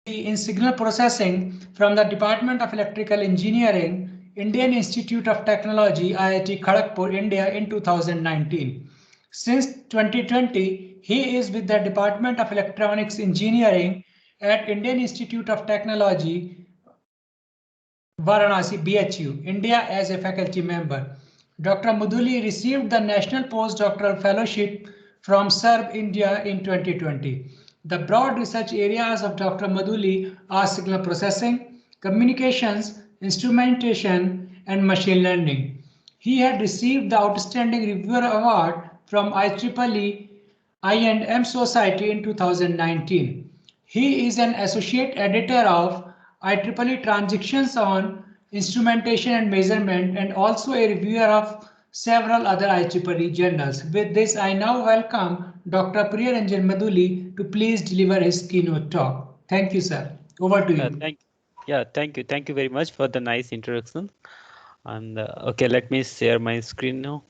in Signal Processing from the Department of Electrical Engineering, Indian Institute of Technology, IIT Kharagpur, India in 2019. Since 2020, he is with the Department of Electronics Engineering at Indian Institute of Technology, Varanasi, BHU, India as a faculty member. Dr. Muduli received the National Postdoctoral Fellowship from SERB India in 2020. The broad research areas of Dr. Muduli are signal processing, communications, instrumentation, and machine learning. He had received the Outstanding Reviewer Award from IEEE I&M Society in 2019. He is an associate editor of IEEE Transactions on Instrumentation and Measurement and also a reviewer of several other IEEE journals. With this, I now welcome Dr. Priya Ranjan Muduli to please deliver his keynote talk. Thank you, sir. Over to you. Thank you very much for the nice introduction. And okay, let me share my screen now.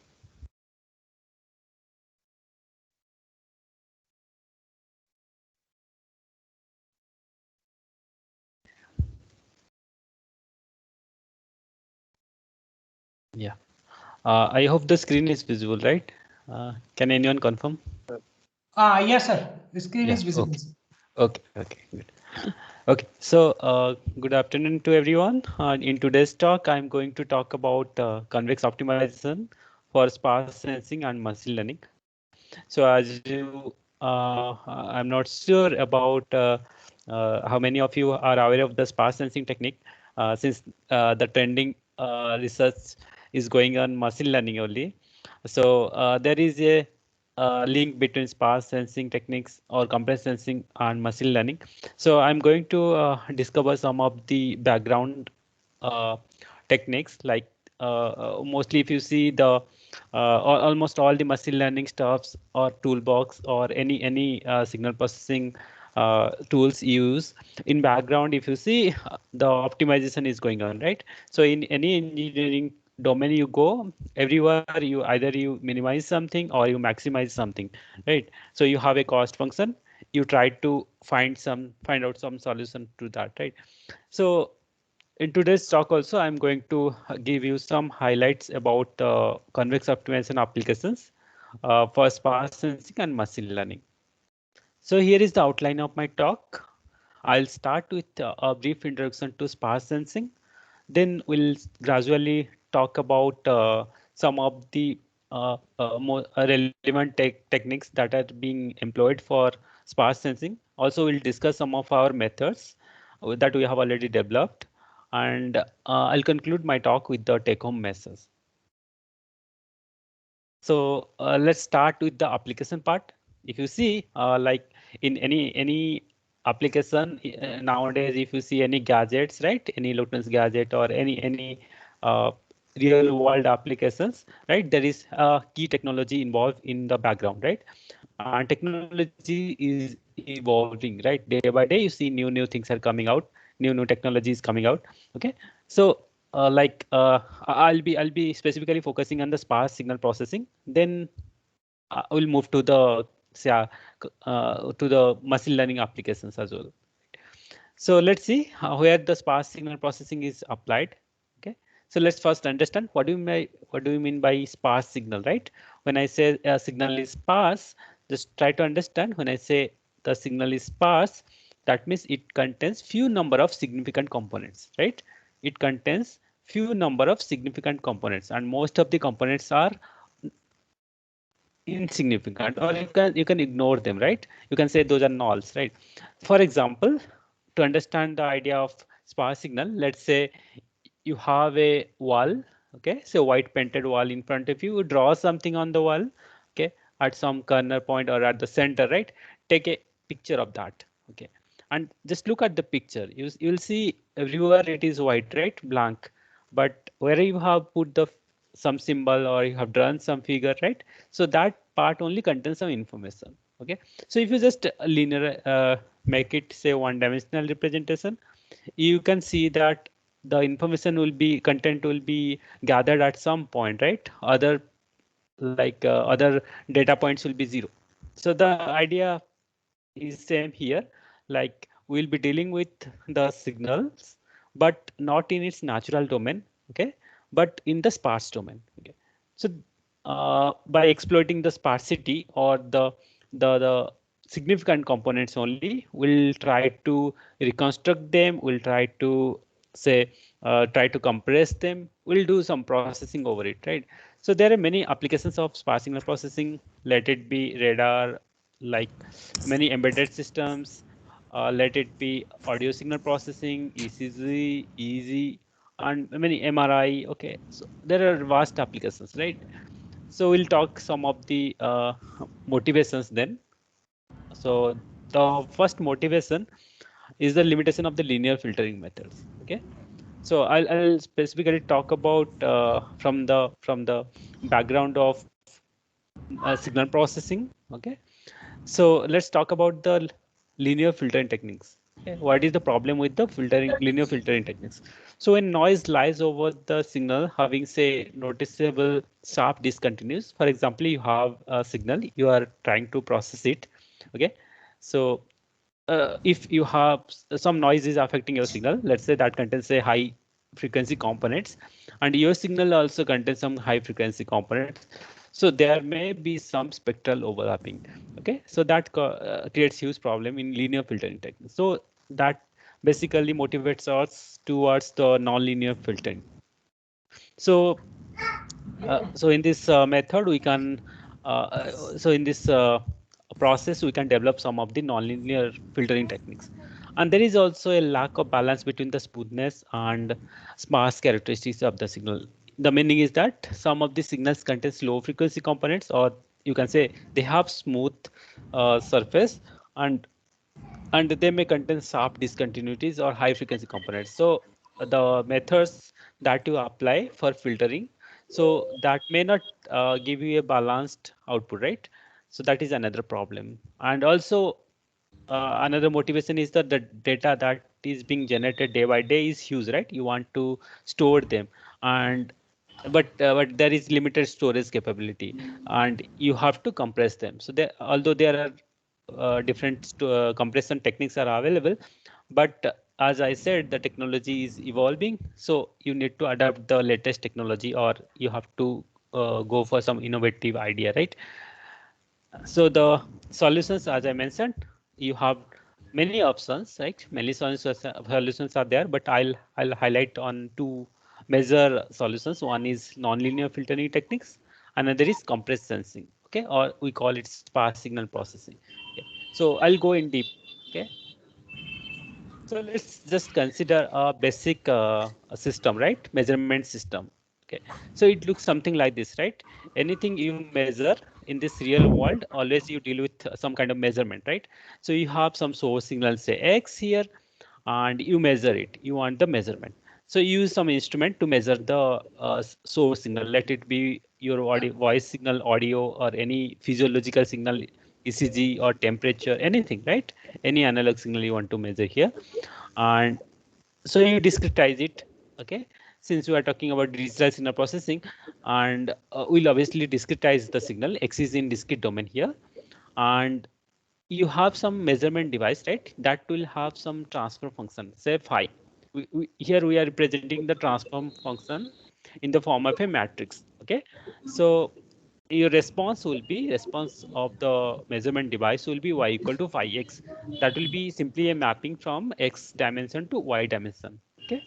Yeah, I hope the screen is visible, right? Can anyone confirm? Yes, sir. The screen Yeah, is visible. okay, good. Okay, so good afternoon to everyone. In today's talk, I'm going to talk about convex optimization for sparse sensing and machine learning. So as you, I'm not sure about how many of you are aware of the sparse sensing technique, since the trending research is going on machine learning only. So there is a link between sparse sensing techniques or compressed sensing and machine learning. So I'm going to discover some of the background uh, techniques, like mostly if you see the almost all the machine learning stuffs or toolbox or any signal processing tools use in background, if you see the optimization is going on, right? So in any engineering domain you go, everywhere you either you minimize something or you maximize something, right? So you have a cost function, you try to find out some solution to that, right? So in today's talk also, I'm going to give you some highlights about convex optimization applications for sparse sensing and machine learning. So here is the outline of my talk. I'll start with a brief introduction to sparse sensing. Then we'll gradually talk about some of the more relevant techniques that are being employed for sparse sensing. Also, we'll discuss some of our methods that we have already developed. And I'll conclude my talk with the take-home message. So let's start with the application part. If you see, like in any application nowadays, if you see any gadgets, right, any electronics gadget or any real world applications, right, there is a key technology involved in the background, right? And technology is evolving, right? Day by day, you see new things are coming out, new technologies coming out. Okay, so I'll be specifically focusing on the sparse signal processing. Then I will move to the to the machine learning applications as well. So let's see where the sparse signal processing is applied. Okay, so let's first understand what do you mean by sparse signal, right? When I say a signal is sparse, just try to understand. When I say the signal is sparse, that means it contains few number of significant components, right? It contains few number of significant components, and most of the components are insignificant, or you can ignore them, right? You can say those are nulls, right? For example, to understand the idea of sparse signal, let's say you have a wall, okay, so white painted wall in front of you, draw something on the wall, okay, at some corner point or at the center, right? Take a picture of that, okay, and just look at the picture. You'll see everywhere it is white, right, blank, but where you have put the some symbol or you have drawn some figure, right? So that part only contains some information, okay? So if you just linear make it say one dimensional representation, you can see that the information will be content will be gathered at some point, right? Other other data points will be zero. So the idea is same here. Like we'll be dealing with the signals, but not in its natural domain, okay, but in the sparse domain. Okay, so by exploiting the sparsity or the significant components only, we'll try to reconstruct them. We'll try to say try to compress them. We'll do some processing over it, right? So there are many applications of sparse signal processing. Let it be radar, like many embedded systems. Let it be audio signal processing, ECG, EEG, and many MRI. Okay, so there are vast applications, right? So we'll talk some of the motivations then. So the first motivation is the limitation of the linear filtering methods. Okay, so I'll specifically talk about from the background of signal processing. Okay, so let's talk about the linear filtering techniques. Okay, what is the problem with the filtering linear filtering techniques? So when noise lies over the signal, having say noticeable sharp discontinuous. For example, you have a signal, you are trying to process it. Okay, so if you have some noise is affecting your signal, let's say that contains a high frequency components, and your signal also contains some high frequency components. So there may be some spectral overlapping. Okay, so that creates huge problem in linear filtering techniques. So that basically motivates us towards the non-linear filtering. So so in this method we can so in this process we can develop some of the nonlinear filtering techniques. And there is also a lack of balance between the smoothness and sparse characteristics of the signal. The meaning is that some of the signals contain low frequency components, or you can say they have smooth surface, and they may contain sharp discontinuities or high frequency components. So the methods that you apply for filtering, so that may not give you a balanced output, right? So that is another problem. And also another motivation is that the data that is being generated day by day is huge, right? You want to store them, and but there is limited storage capability, and you have to compress them. So there, although there are different compression techniques are available, but as I said, the technology is evolving, so you need to adapt the latest technology, or you have to go for some innovative idea, right? So the solutions, as I mentioned, you have many options, right? Many solutions are there, but I'll highlight on two major solutions. One is nonlinear filtering techniques, another is compressed sensing. Okay, or we call it sparse signal processing. Okay. So I'll go in deep. Okay. So let's just consider a basic system, right? Measurement system. Okay. So it looks something like this, right? Anything you measure in this real world, always you deal with some kind of measurement, right? So you have some source signal, say X here, and you measure it. You want the measurement. So you use some instrument to measure the source signal. Let it be your audio, voice signal, audio, or any physiological signal, ECG or temperature, anything, right? Any analog signal you want to measure here. And so you discretize it. Okay, since we are talking about digital signal processing, and we'll obviously discretize the signal. X is in discrete domain here, and you have some measurement device, right? That will have some transfer function, say phi. Here we are representing the transform function in the form of a matrix. Okay, so your response will be response of the measurement device will be y equal to phi x. That will be simply a mapping from x dimension to y dimension. Okay,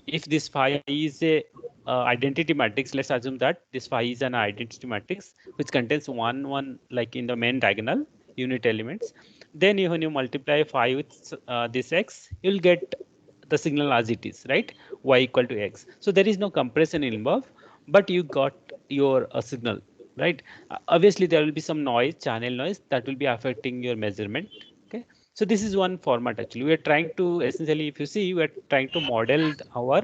if this phi is a identity matrix, let's assume that this phi is an identity matrix which contains one like in the main diagonal unit elements. Then when you multiply phi with this x, you'll get the signal as it is, right? Y equal to x. So there is no compression involved, but you got your signal, right? Obviously there will be some noise, channel noise, that will be affecting your measurement. Okay, so this is one format. Actually we are trying to essentially, if you see, we are trying to model our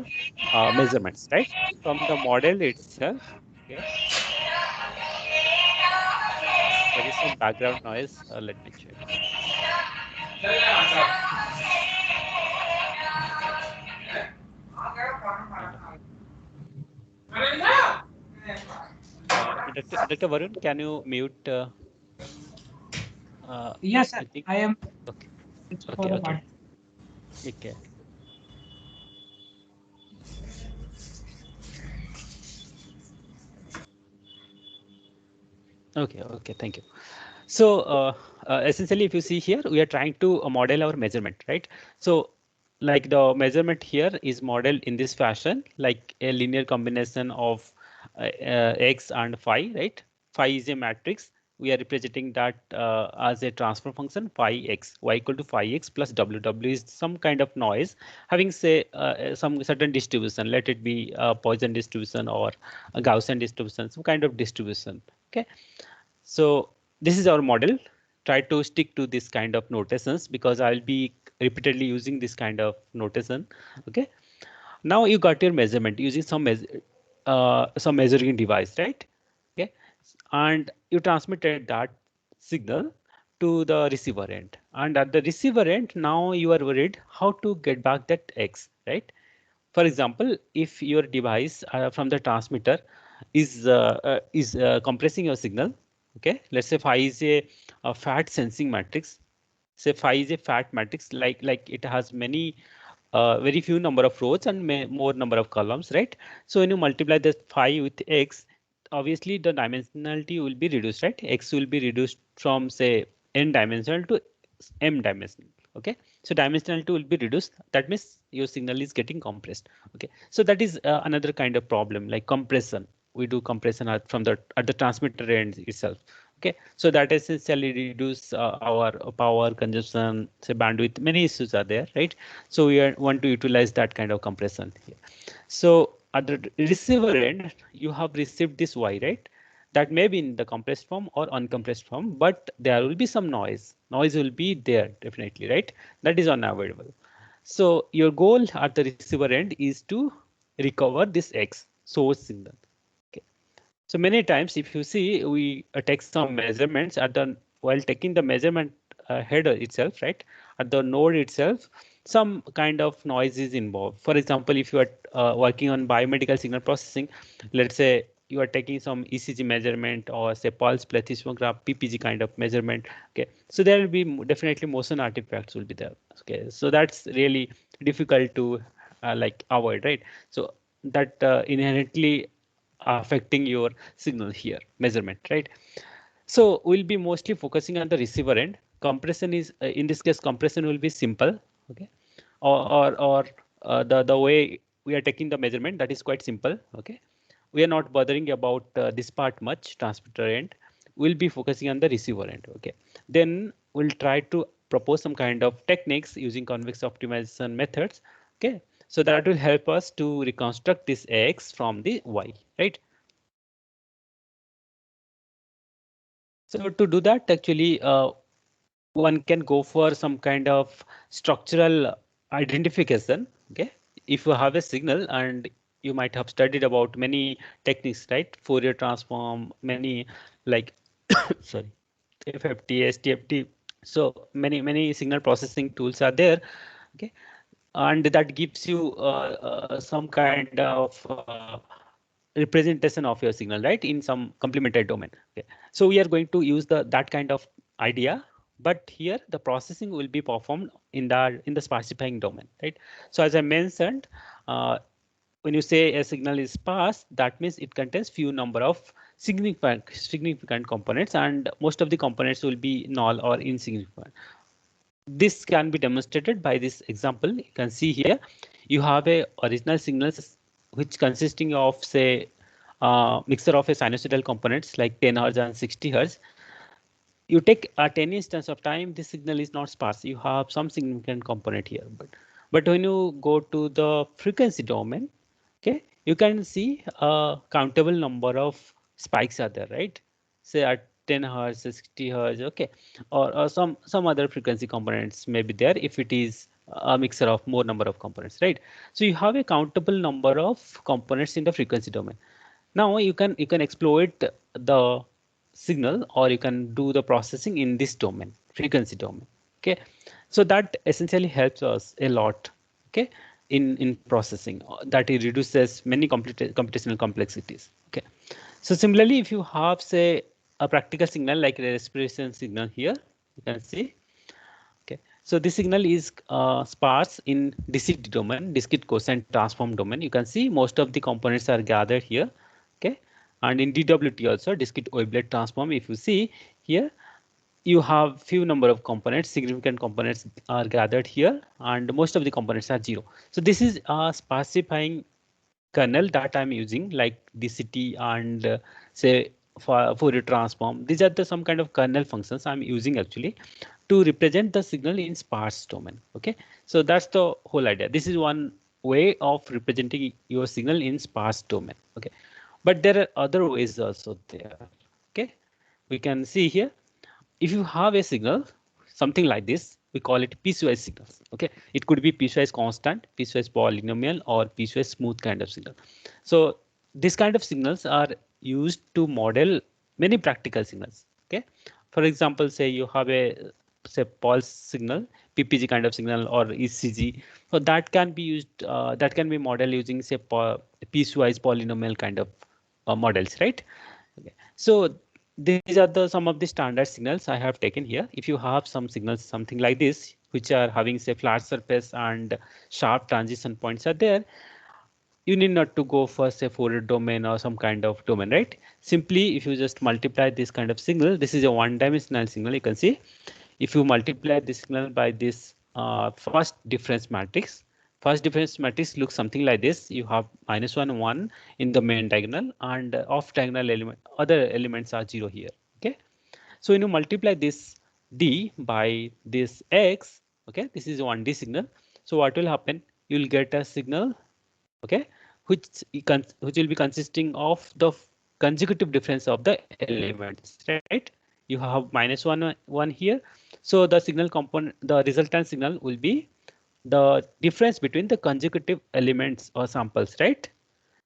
measurements, right, from the model itself. Okay, there is some background noise, let me check. uh, Dr. Varun, can you mute Yes, sir. I think. I am Okay, for okay, the okay. part. Okay. Okay, thank you. So essentially, if you see here, we are trying to model our measurement, right? So like the measurement here is modeled in this fashion, like a linear combination of x and phi, right? Phi is a matrix. We are representing that as a transfer function phi x, y equal to phi x plus w. W is some kind of noise having say some certain distribution. Let it be a Poisson distribution or a Gaussian distribution, some kind of distribution. Okay. So this is our model. Try to stick to this kind of notations because I'll be repeatedly using this kind of notation. Okay. Now you got your measurement using some measuring device, right? Okay. And you transmitted that signal to the receiver end. And at the receiver end, now you are worried how to get back that X, right? For example, if your device from the transmitter is compressing your signal, okay, let's say phi is a fat sensing matrix. Say phi is a fat matrix, like it has many very few number of rows and more number of columns, right? So when you multiply the phi with x, obviously the dimensionality will be reduced, right? X will be reduced from say n dimensional to m dimensional. Okay, so dimensionality will be reduced. That means your signal is getting compressed. Okay, so that is another kind of problem like compression. We do compression at the transmitter end itself. Okay, so that essentially reduce our power consumption, say bandwidth. Many issues are there, right? So want to utilize that kind of compression here. So at the receiver end, you have received this Y, right? That may be in the compressed form or uncompressed form, but there will be some noise. Noise will be there definitely, right? That is unavoidable. So your goal at the receiver end is to recover this X source signal. Okay. So many times, if you see, we take some measurements at the while taking the measurement header itself, right? At the node itself, some kind of noise is involved. For example, if you are working on biomedical signal processing, let's say you are taking some ECG measurement or say pulse plethysmograph, PPG kind of measurement. Okay, so there will be definitely motion artifacts will be there. Okay, so that's really difficult to like avoid, right? So that inherently affecting your signal here measurement, right? So we'll be mostly focusing on the receiver end. Compression is in this case compression will be simple. Okay, or the way we are taking the measurement, that is quite simple. Okay, we are not bothering about this part much, transmitter end. We'll be focusing on the receiver end. Okay, then we'll try to propose some kind of techniques using convex optimization methods. Okay, so that will help us to reconstruct this X from the Y, right? So to do that, actually, one can go for some kind of structural identification. Okay, if you have a signal and you might have studied about many techniques, right? Fourier transform, many like sorry, FFT, STFT. So many signal processing tools are there. Okay, and that gives you some kind of representation of your signal, right, in some complementary domain. Okay, so we are going to use that kind of idea, but here the processing will be performed in the sparsifying domain, right? So as I mentioned, when you say a signal is sparse, that means it contains few number of significant components, and most of the components will be null or insignificant. This can be demonstrated by this example. You can see here you have a original signals which consisting of say mixture of a sinusoidal components like 10 hertz and 60 hertz. You take at any instance of time, this signal is not sparse. You have some significant component here, but when you go to the frequency domain, okay, you can see a countable number of spikes are there, right? Say at 10 hertz, 60 hertz, okay, or some other frequency components may be there if it is a mixture of more number of components, right? So you have a countable number of components in the frequency domain. Now you can exploit the signal, or you can do the processing in this domain, frequency domain. Okay, so that essentially helps us a lot. Okay, in processing, that it reduces many computational complexities. Okay, so similarly, if you have say a practical signal like a respiration signal here, you can see. Okay, So this signal is sparse in discrete domain, discrete cosine transform domain. You can see most of the components are gathered here. Okay, and in DWT also discrete wavelet transform. If you see here, you have few number of components, significant components are gathered here, and most of the components are zero. So this is a sparsifying kernel that I'm using, like DCT and say for Fourier transform. These are the some kind of kernel functions I'm using actually to represent the signal in sparse domain. Okay, so that's the whole idea. This is one way of representing your signal in sparse domain. Okay, but there are other ways also there. Okay, we can see here, if you have a signal something like this, we call it piecewise signals. Okay, it could be piecewise constant, piecewise polynomial, or piecewise smooth kind of signal. So this kind of signals are used to model many practical signals. Okay, for example, say you have a say pulse signal, ppg kind of signal, or ecg, so that can be used, that can be modeled using say piecewise polynomial kind of models, right? Okay. So these are the some of the standard signals I have taken here. If you have some signals something like this, which are having say flat surface and sharp transition points are there, you need not to go for say Fourier domain or some kind of domain, right? Simply if you just multiply this kind of signal, this is a one-dimensional signal. You can see if you multiply this signal by this first difference matrix looks something like this. You have -1 1 in the main diagonal, and off diagonal element other elements are 0 here. Okay, so when you multiply this d by this x, okay, this is 1D signal. So what will happen? You will get a signal, okay, which will be consisting of the consecutive difference of the elements, right? You have -1 1 here, so the signal component, the resultant signal will be the difference between the consecutive elements or samples, right?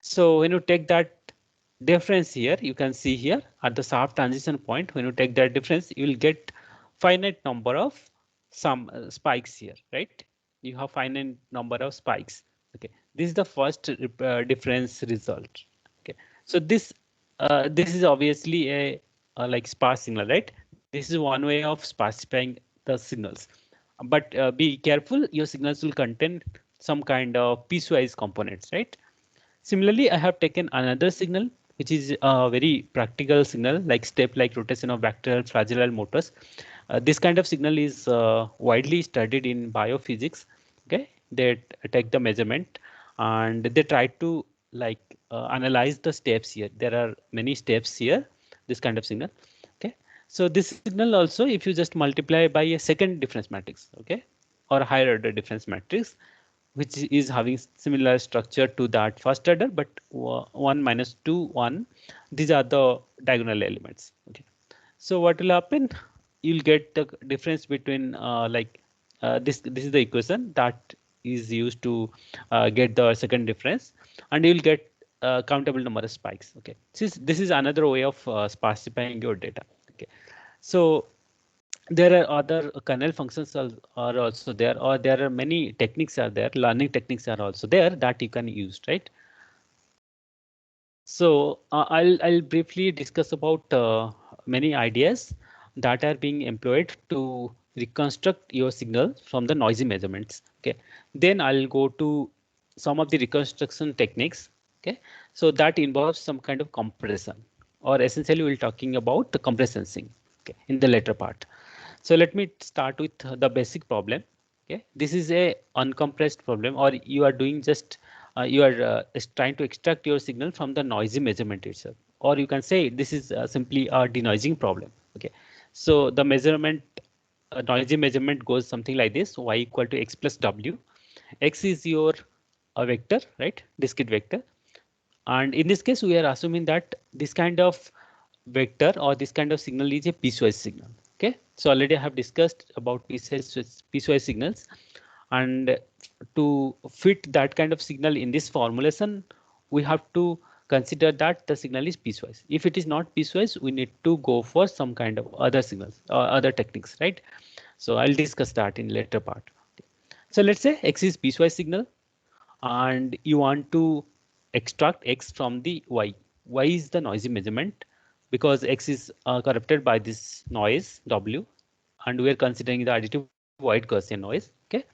So when you take that difference here, you can see here at the sharp transition point, when you take that difference, you will get finite number of some spikes here, right? You have finite number of spikes. Okay, this is the first difference result. Okay, so this is obviously a like sparse signal, right? This is one way of sparsifying the signals, but be careful, your signals will contain some kind of piecewise components, right? Similarly, I have taken another signal, which is a very practical signal, like step like rotation of bacterial flagellal motors. This kind of signal is widely studied in biophysics. Okay, they take the measurement and they try to like analyze the steps here. There are many steps here, this kind of signal. Okay, so this signal also, if you just multiply by a second difference matrix, okay, or higher order difference matrix, which is having similar structure to that first order, but 1 minus 2 1, these are the diagonal elements. Okay, so what will happen? You'll get the difference between this is the equation that is used to get the second difference, and you'll get countable number of spikes. Okay, this is another way of sparsifying your data. Okay, so there are other kernel functions are also there, or there are many techniques are there, learning techniques are also there that you can use, right? So I'll briefly discuss about many ideas that are being employed to reconstruct your signal from the noisy measurements. Okay, then I'll go to some of the reconstruction techniques. Okay, so that involves some kind of compression, or essentially we're talking about the compression thing. Okay, in the later part. So let me start with the basic problem. Okay, this is a uncompressed problem, or you are doing just you are trying to extract your signal from the noisy measurement itself, or you can say this is simply a denoising problem. Okay, so the measurement noisy measurement goes something like this: y equal to x plus w. X is your vector, right? Discrete vector. And in this case, we are assuming that this kind of vector or this kind of signal is a piecewise signal. Okay, so already I have discussed about piecewise signals, and to fit that kind of signal in this formulation, we have to consider that the signal is piecewise. If it is not piecewise, we need to go for some kind of other signals or other techniques, right? So I'll discuss that in later part. So let's say X is piecewise signal, and you want to extract x from the y. Y is the noisy measurement because x is corrupted by this noise w, and we are considering the additive wide Gaussian noise. Okay,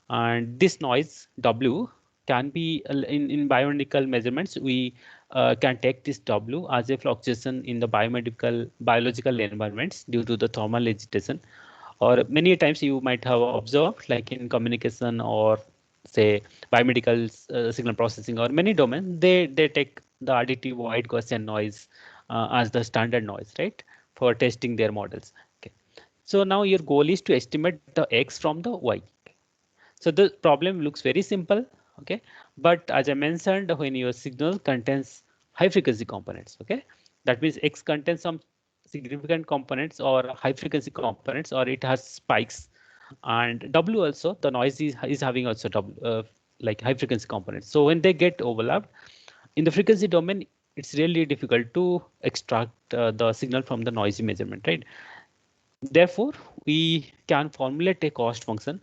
and this noise W can be in biomedical measurements. We can take this W as a fluctuation in the biological environments due to the thermal agitation, or many times you might have observed like in communication or say biomedical signal processing or many domains, they take the additive wide Gaussian noise as the standard noise, right, for testing their models. Okay, so now your goal is to estimate the X from the Y. So the problem looks very simple, okay? But as I mentioned, when your signal contains high frequency components, okay? That means X contains some significant components or high frequency components, or it has spikes. And W also, the noise is having also like high frequency components. So when they get overlapped in the frequency domain, it's really difficult to extract the signal from the noisy measurement, right? Therefore, we can formulate a cost function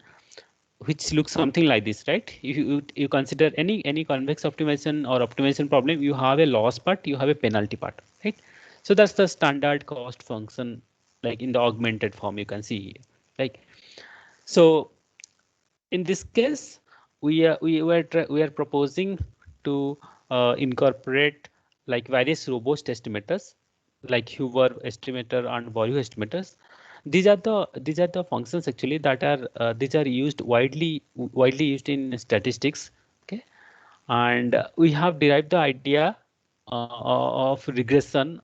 which looks something like this, right? You consider any convex optimization or optimization problem, you have a loss part, you have a penalty part, right? So that's the standard cost function, like in the augmented form you can see here. Like, so in this case, we are proposing to incorporate like various robust estimators, like Hoover estimator and Morio estimators. These are the functions actually that are these are used widely used in statistics. Okay, and we have derived the idea of regression,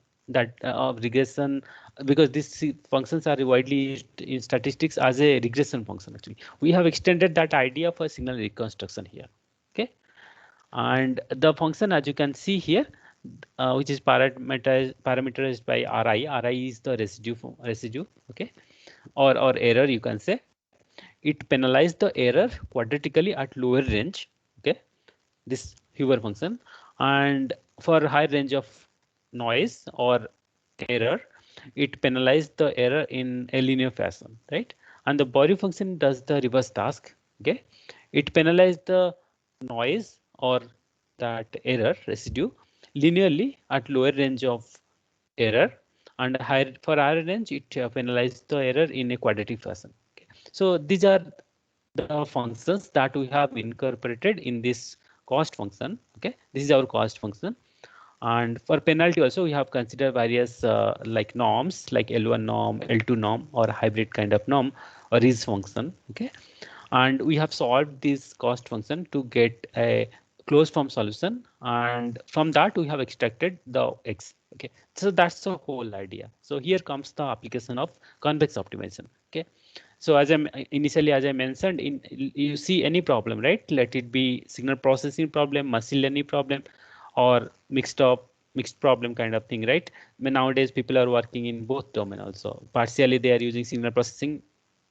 because these functions are widely used in statistics as a regression function. Actually, we have extended that idea for signal reconstruction here. Okay, and the function, as you can see here, which is parameterized by Ri is the residue, okay, or error you can say. It penalized the error quadratically at lower range, okay, this Hoover function, and for high range of noise or error, it penalized the error in a linear fashion, right? And the Morio function does the reverse task. Okay, it penalized the noise or that error residue linearly at lower range of error, and higher for higher range it penalized the error in a quadratic fashion. Okay. So these are the functions that we have incorporated in this cost function. Okay, this is our cost function. And for penalty also we have considered various like norms like L1 norm, L2 norm, or hybrid kind of norm, or is function. Okay, and we have solved this cost function to get a closed form solution, and from that we have extracted the X. Okay, so that's the whole idea. So here comes the application of convex optimization. Okay, so initially, as I mentioned, you see any problem, right? Let it be signal processing problem, machine learning problem, or mixed problem kind of thing, right? But nowadays, people are working in both domain also. Partially, they are using signal processing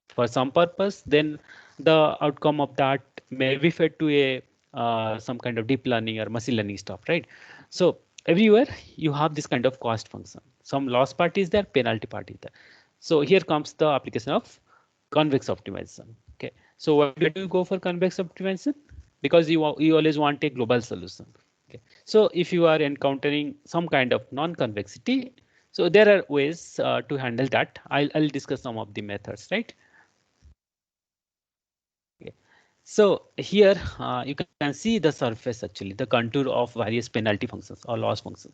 for some purpose. Then the outcome of that may be fed to a some kind of deep learning or machine learning stuff, right? So everywhere you have this kind of cost function. Some loss part is there, penalty part is there. So here comes the application of convex optimization. Okay, so why do you go for convex optimization? Because you always want a global solution. Okay, so if you are encountering some kind of non-convexity, so there are ways to handle that. I'll discuss some of the methods, right? Okay. So here you can see the surface, actually the contour of various penalty functions or loss functions.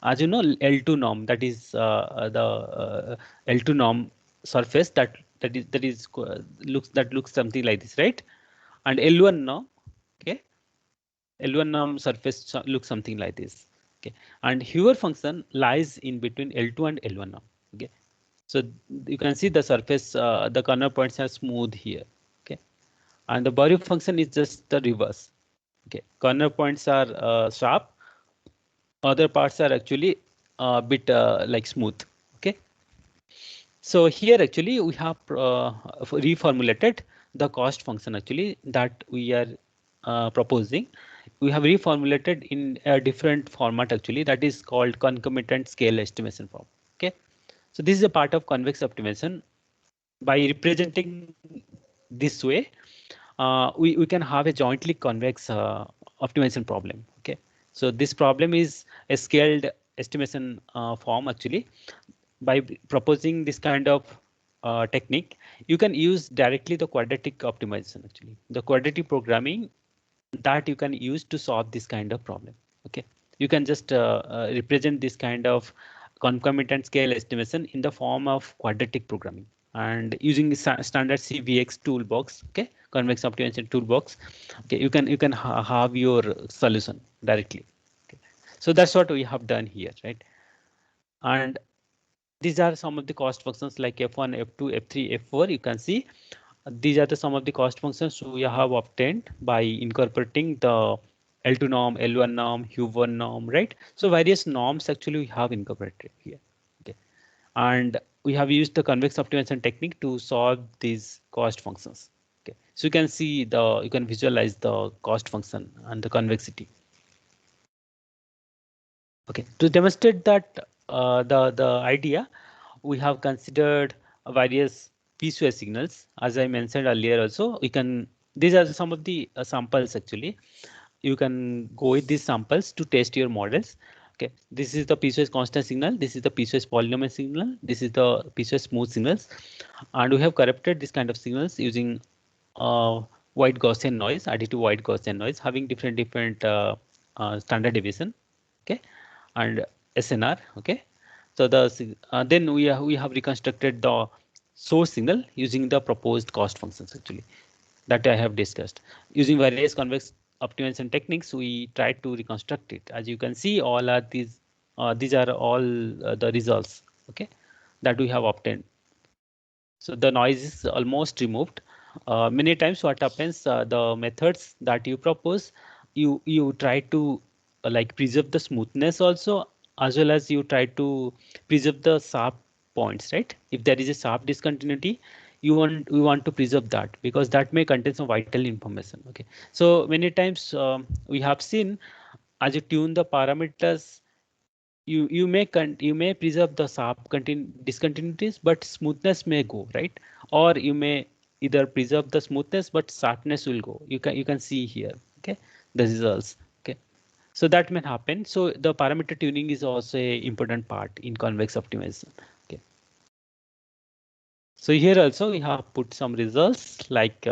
As you know, L2 norm, that is the L2 norm surface that looks something like this, right? And L1 norm, okay, L1 norm surface looks something like this. Okay, and Hoover function lies in between L2 and L1 norm. Okay, so you can see the surface, the corner points are smooth here. Okay, and the Morio function is just the reverse. Okay, corner points are sharp, other parts are actually a bit like smooth. Okay, so here actually we have reformulated the cost function actually that we are proposing. We have reformulated in a different format actually, that is called concomitant scale estimation form. Okay, so this is a part of convex optimization. By representing this way, we can have a jointly convex optimization problem. Okay, so this problem is a scaled estimation form actually. By proposing this kind of technique, you can use directly the quadratic optimization. Actually, the quadratic programming that you can use to solve this kind of problem. Okay, you can just represent this kind of concomitant scale estimation in the form of quadratic programming and using the standard CVX toolbox. Okay, convex optimization toolbox. Okay, you can have your solution directly. Okay, so that's what we have done here, right? And these are some of the cost functions like F1, F2, F3, F4. You can see these are the some of the cost functions we have obtained by incorporating the L2 norm, L1 norm, Hu1 norm, right? So various norms actually we have incorporated here. Okay, and we have used the convex optimization technique to solve these cost functions. Okay, so you can visualize the cost function and the convexity. Okay, to demonstrate that the idea, we have considered various piecewise signals. As I mentioned earlier, also we can. These are some of the samples actually. You can go with these samples to test your models. Okay, this is the piecewise constant signal. This is the piecewise polynomial signal. This is the piecewise smooth signals, and we have corrupted this kind of signals using uh, white Gaussian noise, additive white Gaussian noise, having different standard deviation. Okay, and SNR. Okay, so then we have reconstructed the source signal using the proposed cost functions actually that I have discussed. Using various convex optimization techniques, we tried to reconstruct it. As you can see, all are these are all the results. Okay, that we have obtained. So the noise is almost removed. Many times what happens, the methods that you propose, you try to like preserve the smoothness also, as well as you try to preserve the sharp points, right? If there is a sharp discontinuity, we want to preserve that because that may contain some vital information. Okay, so many times we have seen as you tune the parameters, you may preserve the sharp discontinuities, but smoothness may go, right? Or you may either preserve the smoothness but sharpness will go. You can see here, okay, the results. Okay, so that may happen. So the parameter tuning is also a important part in convex optimization. Okay, so here also we have put some results like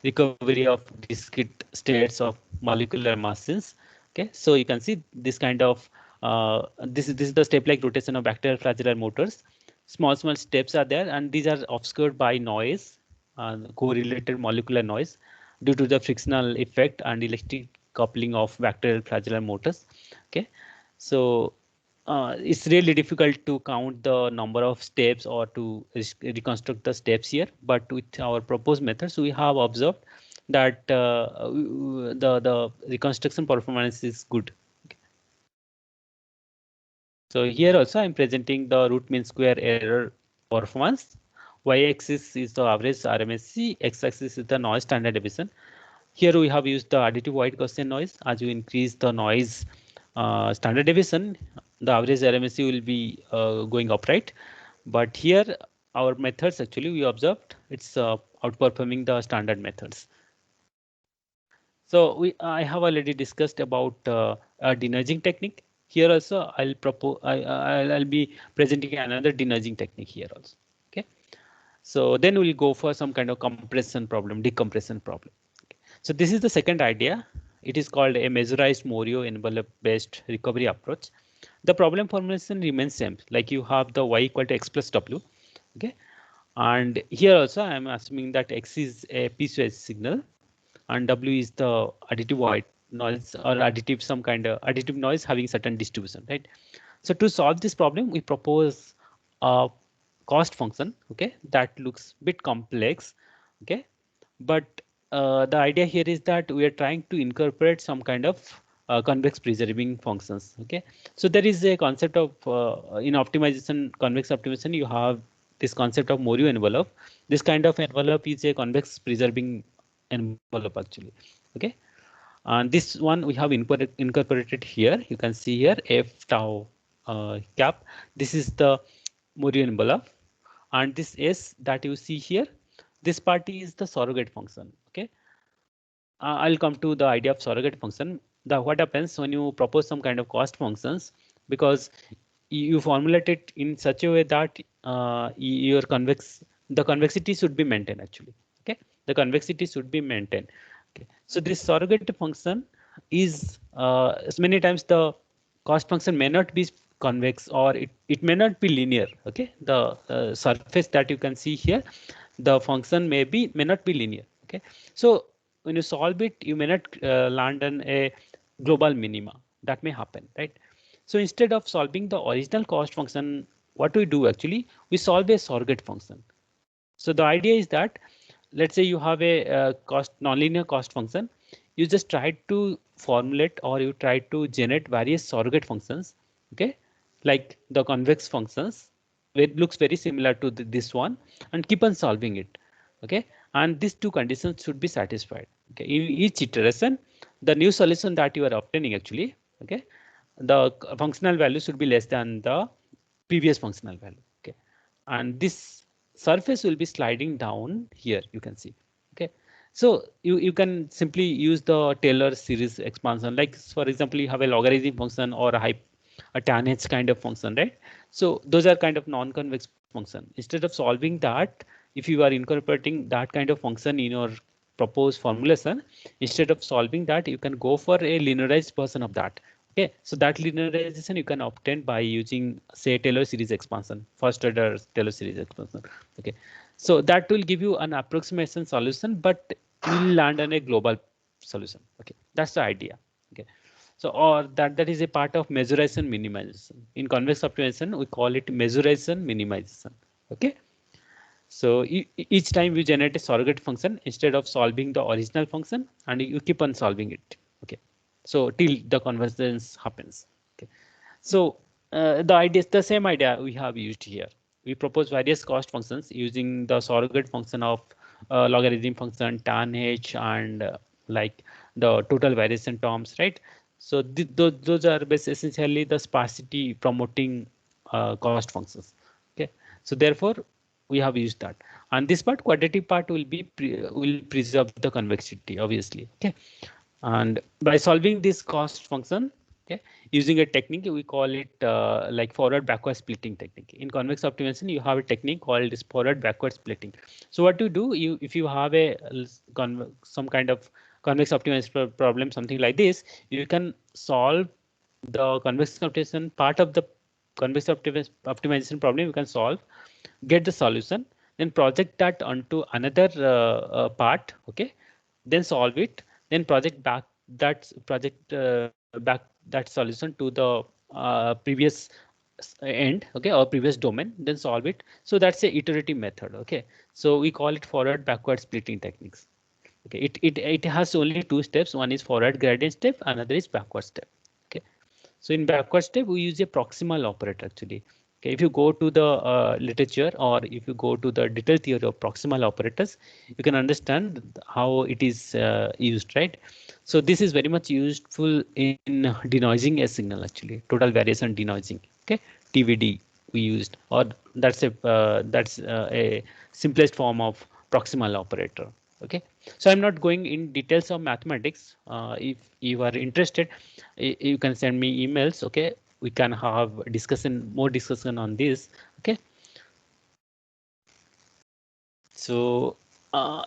recovery of discrete states of molecular masses. Okay, so you can see this kind of this is the step-like rotation of bacterial flagellar motors. Small steps are there, and these are obscured by noise, correlated molecular noise, due to the frictional effect and electric coupling of bacterial flagellar motors. Okay, so it's really difficult to count the number of steps or to reconstruct the steps here, but with our proposed methods, we have observed that the reconstruction performance is good. Okay. So here also I'm presenting the root mean square error performance. Y-axis is the average RMSC, x-axis is the noise standard deviation. Here we have used the additive white Gaussian noise. As you increase the noise standard deviation, the average RMSC will be going up, right? But here our methods actually we observed it's outperforming the standard methods. So I have already discussed about a denudging technique. Here also I'll propose I'll be presenting another denudging technique here also. Okay. So then we'll go for some kind of compression problem, decompression problem. So this is the second idea. It is called a measurized Morio envelope-based recovery approach. The problem formulation remains same, like you have the y equal to x plus w. Okay, and here also I am assuming that x is a piecewise signal, and w is the additive white noise or additive some kind of additive noise having certain distribution, right? So to solve this problem, we propose a cost function. Okay, that looks bit complex. Okay, but the idea here is that we are trying to incorporate some kind of convex preserving functions. Okay, so there is a concept of in optimization, convex optimization, you have this concept of Morio envelope. This kind of envelope is a convex preserving envelope actually. Okay, and this one we have incorporated here. You can see here f tau cap. This is the Morio envelope, and this s that you see here, this party is the surrogate function. Okay, I'll come to the idea of surrogate function. The what happens when you propose some kind of cost functions, because you formulate it in such a way that your convex the convexity should be maintained actually. Okay, the convexity should be maintained. Okay, so this surrogate function is many times the cost function may not be convex, or it may not be linear. Okay, the surface that you can see here, the function may not be linear. Okay, so when you solve it, you may not land on a global minima. That may happen, right? So instead of solving the original cost function, what we do actually, we solve a surrogate function. So the idea is that, let's say you have a nonlinear cost function, you just try to formulate or you try to generate various surrogate functions, okay, like the convex functions. It looks very similar to this one, and keep on solving it, okay. And these two conditions should be satisfied. Okay, in each iteration, the new solution that you are obtaining actually, okay, the functional value should be less than the previous functional value. Okay, and this surface will be sliding down here, you can see. Okay, so you can simply use the Taylor series expansion, like for example you have a logarithm function or a tan h kind of function, right? So those are kind of non-convex function. Instead of solving that, if you are incorporating that kind of function in your proposed formulation, instead of solving that, you can go for a linearized version of that. Okay, so that linearization you can obtain by using, say, Taylor series expansion, first order Taylor series expansion. Okay, so that will give you an approximation solution, but you will land on a global solution. Okay, that's the idea. Okay, so or that is a part of measurization minimization. In convex optimization, we call it measurization minimization. Okay, so each time you generate a surrogate function instead of solving the original function, and you keep on solving it. Okay, so till the convergence happens. Okay, so the idea is the same idea we have used here. We propose various cost functions using the surrogate function of logarithm function, tan h, and like the total variation terms, right? So those are essentially the sparsity promoting cost functions. Okay, so therefore we have used that, and this part, quadratic part, will be will preserve the convexity, obviously. Okay, and by solving this cost function, okay, using a technique, we call it like forward backward splitting technique. In convex optimization, you have a technique called this forward backward splitting. So what you do, you if you have a some kind of convex optimization problem, something like this, you can solve the convex optimization part of the convex optimization problem. You can solve, get the solution, then project that onto another part. Okay, then solve it, then project back that back that solution to the previous end, okay, or previous domain, then solve it. So that's a iterative method. Okay, so we call it forward backward splitting techniques. Okay, it has only two steps. One is forward gradient step, another is backward step. Okay, so in backward step, we use a proximal operator actually. Okay, if you go to the literature, or if you go to the detailed theory of proximal operators, you can understand how it is used, right? So this is very much useful in denoising a signal actually, total variation denoising. Okay, TVD we used, or that's a simplest form of proximal operator. Okay, so I'm not going in details of mathematics. If you are interested, you can send me emails. Okay, we can have more discussion on this. Okay, so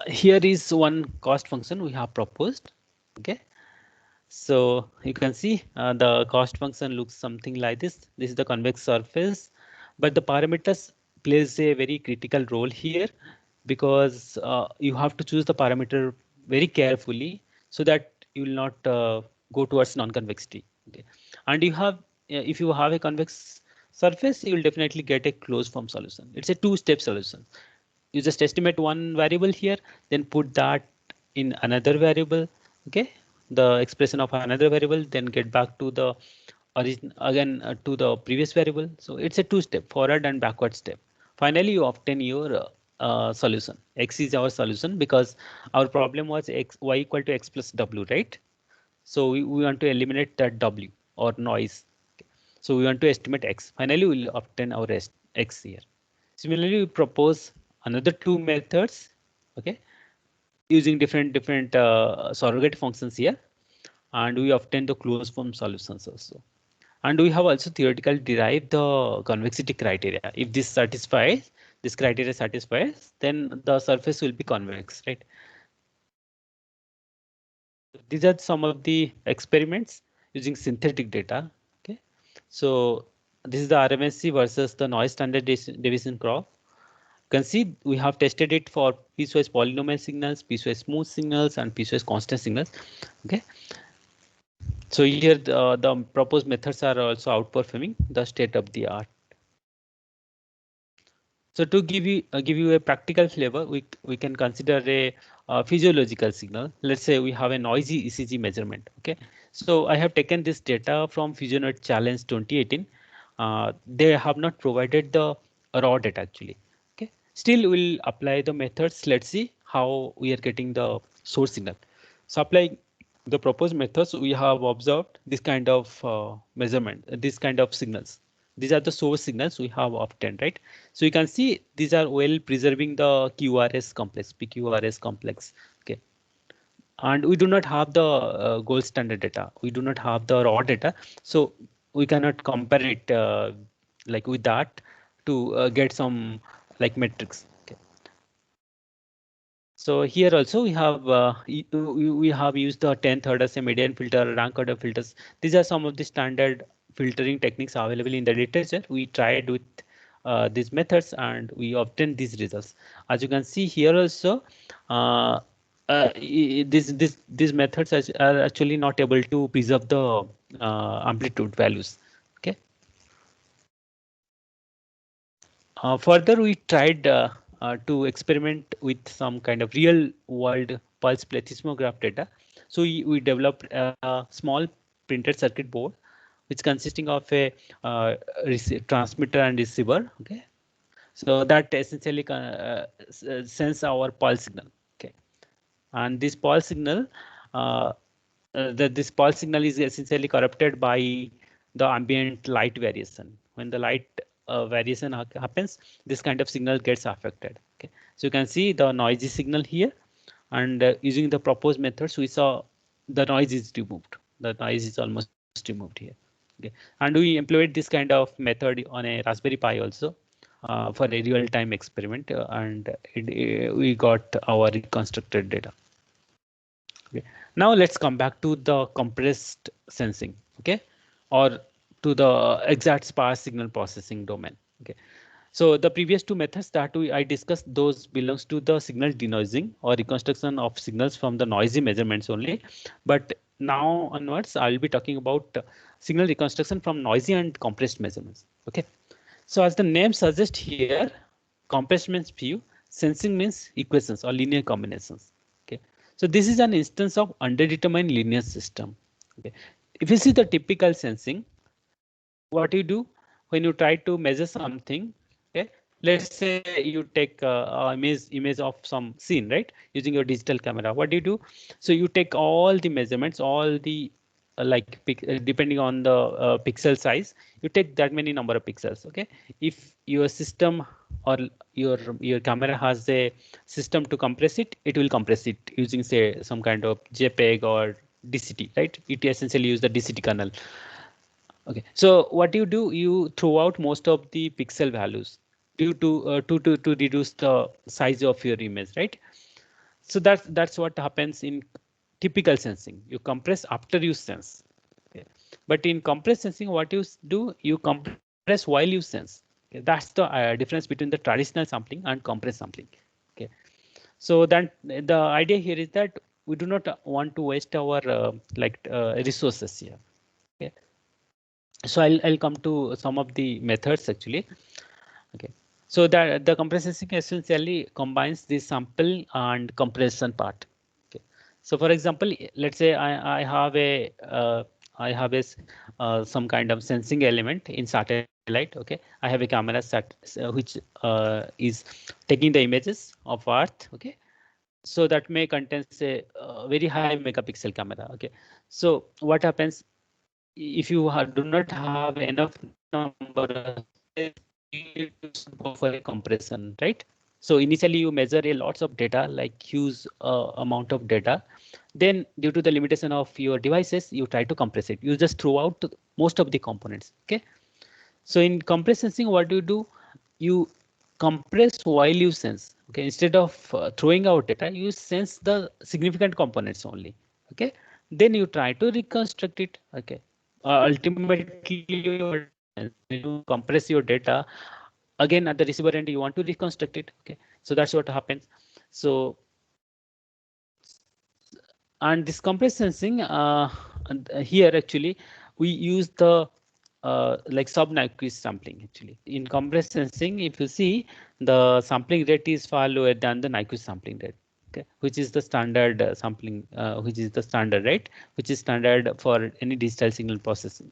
here is one cost function we have proposed. Okay, so you can see the cost function looks something like this. This is the convex surface, but the parameters plays a very critical role here, because you have to choose the parameter very carefully so that you will not go towards non-convexity. Okay, and you have if you have a convex surface, you will definitely get a closed form solution. It's a two-step solution. You just estimate one variable here, then put that in another variable. Okay, the expression of another variable, then get back to the origin again to the previous variable. So it's a two-step, forward and backward step. Finally you obtain your solution. X is our solution because our problem was y equal to x plus w, right? So we want to eliminate that w or noise. Okay, so we want to estimate x. Finally we will obtain our x here. Similarly, we propose another two methods, okay, using different surrogate functions here, and we obtain the closed form solutions also. And we have also theoretically derived the convexity criteria. If this satisfies, this criteria satisfies, then the surface will be convex, right? These are some of the experiments using synthetic data. Okay, so this is the RMSC versus the noise standard deviation curve. You can see we have tested it for piecewise polynomial signals, piecewise smooth signals, and piecewise constant signals. Okay, so here the proposed methods are also outperforming the state of the art. So to give you a practical flavor, we can consider a physiological signal. Let's say we have a noisy ECG measurement. Okay, so I have taken this data from Vision Challenge 2018. They have not provided the raw data actually. Okay, still we'll apply the methods. Let's see how we are getting the source signal. So applying the proposed methods, we have observed this kind of measurement, this kind of signals. These are the source signals we have obtained, right? So you can see these are well preserving the QRS complex, PQRS complex. Okay, and we do not have the gold standard data. We do not have the raw data, so we cannot compare it like with that to get some like metrics. Okay. So here also we have we have used the 10th order say median filter, rank order filters. These are some of the standard filtering techniques available in the literature. We tried with these methods and we obtained these results. As you can see here also, these methods are actually not able to preserve the amplitude values. Okay. Further, we tried to experiment with some kind of real world pulse plethysmograph data. So we developed a small printed circuit board, which consisting of a transmitter and receiver. Okay, so that essentially sends our pulse signal. Okay, and this pulse signal, this pulse signal is essentially corrupted by the ambient light variation. When the light variation happens, this kind of signal gets affected. Okay, so you can see the noisy signal here, and using the proposed methods, we saw the noise is removed. The noise is almost removed here. Okay, and we employed this kind of method on a Raspberry Pi also for a real-time experiment, and we got our reconstructed data. Okay. Now let's come back to the compressed sensing, okay, or to the exact sparse signal processing domain. Okay, so the previous two methods that I discussed, those belongs to the signal denoising or reconstruction of signals from the noisy measurements only. But now onwards, I'll be talking about signal reconstruction from noisy and compressed measurements. Okay, so as the name suggests here, compressed means few, sensing means equations or linear combinations. Okay, so this is an instance of underdetermined linear system. Okay, if you see the typical sensing, what you do when you try to measure something, okay, let's say you take image of some scene, right, using your digital camera. What do you do? So you take all the measurements, all the depending on the pixel size, you take that many number of pixels. Okay, if your system or your camera has a system to compress it, it will compress it using say some kind of JPEG or DCT, right? It essentially use the DCT kernel. Okay, so what you do, you throw out most of the pixel values due to reduce the size of your image, right? So that's what happens in typical sensing. You compress after you sense. Okay. But in compressed sensing, what you do, you compress while you sense. Okay. That's the difference between the traditional sampling and compressed sampling. Okay. So then the idea here is that we do not want to waste our resources here. Okay. So I'll come to some of the methods actually. Okay, so that the compressing essentially combines the sample and compression part. Okay, so for example, let's say I have a some kind of sensing element in satellite. Okay, I have a camera which is taking the images of Earth. Okay, so that may contains a very high megapixel camera. Okay, so what happens if you do not have enough number of space, you need to go for a compression, right? So initially you measure a lots of data, like huge amount of data. Then due to the limitation of your devices, you try to compress it. You just throw out most of the components. Okay. So in compress sensing, what do? You compress while you sense. Okay, instead of throwing out data, you sense the significant components only. Okay, then you try to reconstruct it. Okay, ultimately what happens when you compress your data, again at the receiver end you want to reconstruct it. Okay, so that's what happens. So and this compressed sensing here actually we use the like sub-Nyquist sampling. Actually in compressed sensing, if you see, the sampling rate is far lower than the Nyquist sampling rate. Okay, which is the standard sampling, which is the standard, right, which is standard for any digital signal processing.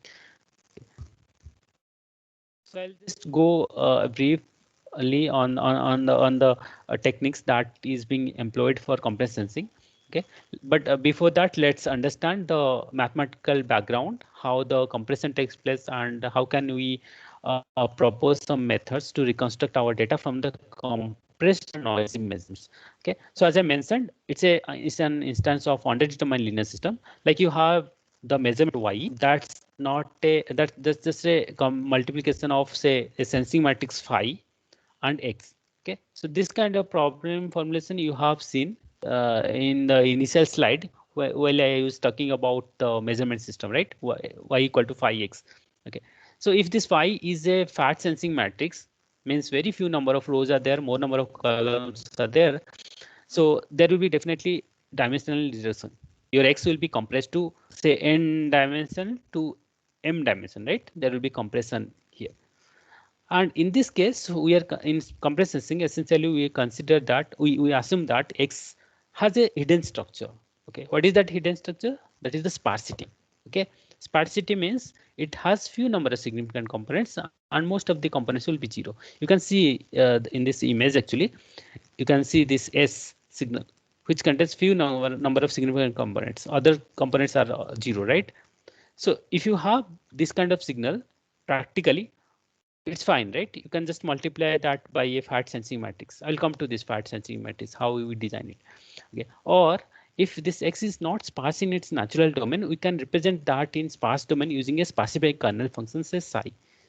So I'll just go briefly on the techniques that is being employed for compressed sensing. Okay, but before that, let's understand the mathematical background, how the compression takes place, and how can we propose some methods to reconstruct our data from the compressed noisy measurements. Okay, so as I mentioned, it's an instance of underdetermined linear system. Like you have the measurement y, that's just a multiplication of say a sensing matrix phi and x. Okay, so this kind of problem formulation you have seen in the initial slide while I was talking about the measurement system, right? Y equal to phi x. Okay, so if this phi is a fat sensing matrix, means very few number of rows are there, more number of columns are there. So there will be definitely dimensional reduction. Your x will be compressed to say n dimension to m dimension, right? There will be compression here. And in this case, we are in compressed sensing. Essentially, we consider that we assume that x has a hidden structure. Okay, what is that hidden structure? That is the sparsity. Okay, sparsity means it has few number of significant components, and most of the components will be zero. You can see in this image actually, you can see this S signal, which contains few number of significant components. Other components are zero, right? So if you have this kind of signal, practically it's fine, right? You can just multiply that by a fat sensing matrix. I'll come to this fat sensing matrix, how we would design it. Okay. Or if this X is not sparse in its natural domain, we can represent that in sparse domain using a sparsifying kernel function, say psi.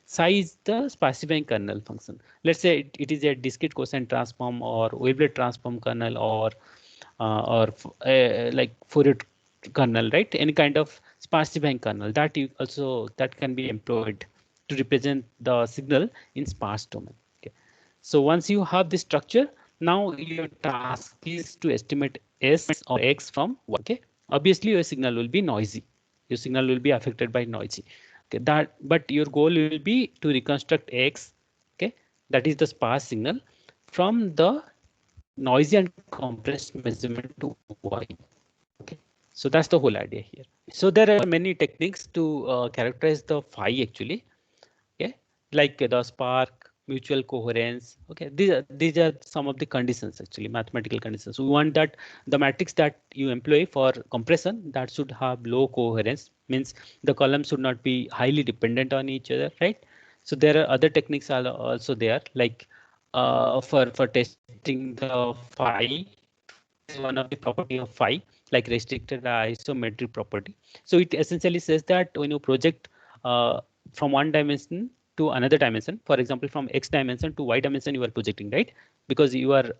Psi is the sparsifying kernel function. Let's say it is a discrete cosine transform or wavelet transform kernel or like Fourier kernel, right? Any kind of sparsifying kernel that you also that can be employed to represent the signal in sparse domain. Okay. So once you have this structure, now your task is to estimate S or X from Y. Okay. Obviously, your signal will be noisy. Your signal will be affected by noisy. Okay. But your goal will be to reconstruct X. Okay. That is the sparse signal from the noisy and compressed measurement to Y. Okay. So that's the whole idea here. So there are many techniques to characterize the phi actually. Okay, like the spark, mutual coherence. Okay, these are some of the conditions actually, mathematical conditions. We want that the matrix that you employ for compression that should have low coherence, means the columns should not be highly dependent on each other, right? So there are other techniques are also there, like for testing the phi. Is one of the property of phi, like restricted isometric property. So it essentially says that when you project from one dimension to another dimension, for example, from x dimension to y dimension, you are projecting, right? Because you are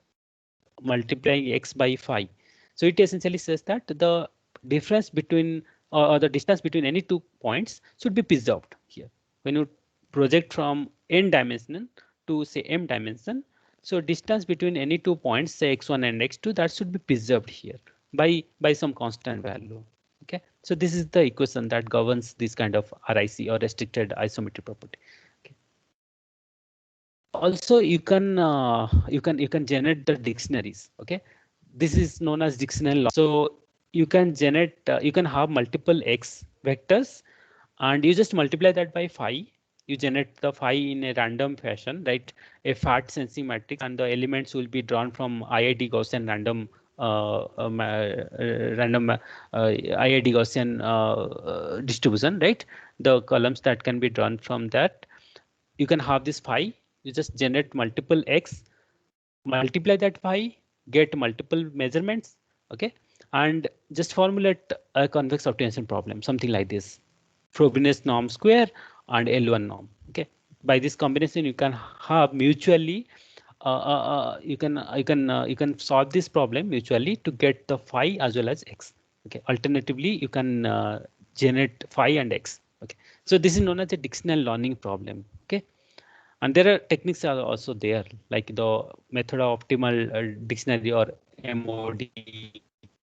multiplying x by phi. So it essentially says that the difference between or the distance between any 2 points should be preserved here. When you project from n dimension to say m dimension, so distance between any 2 points, say x1 and x2, that should be preserved here by some constant value. Okay, so this is the equation that governs this kind of RIC or restricted isometric property. Okay. Also, you can generate the dictionaries. Okay, this is known as dictionary. So you can generate you can have multiple x vectors, and you just multiply that by phi. You generate the phi in a random fashion, right? A fat sensing matrix, and the elements will be drawn from IID Gaussian random IID Gaussian distribution, right? The columns that can be drawn from that. You can have this phi. You just generate multiple x, multiply that phi, get multiple measurements. Okay, and just formulate a convex optimization problem, something like this: Frobenius norm square and L1 norm. Okay, by this combination you can have mutually you can solve this problem usually to get the phi as well as x. Okay. Alternatively, you can generate phi and x. Okay. So this is known as a dictionary learning problem. Okay. And there are techniques are also there, like the method of optimal dictionary or MOD,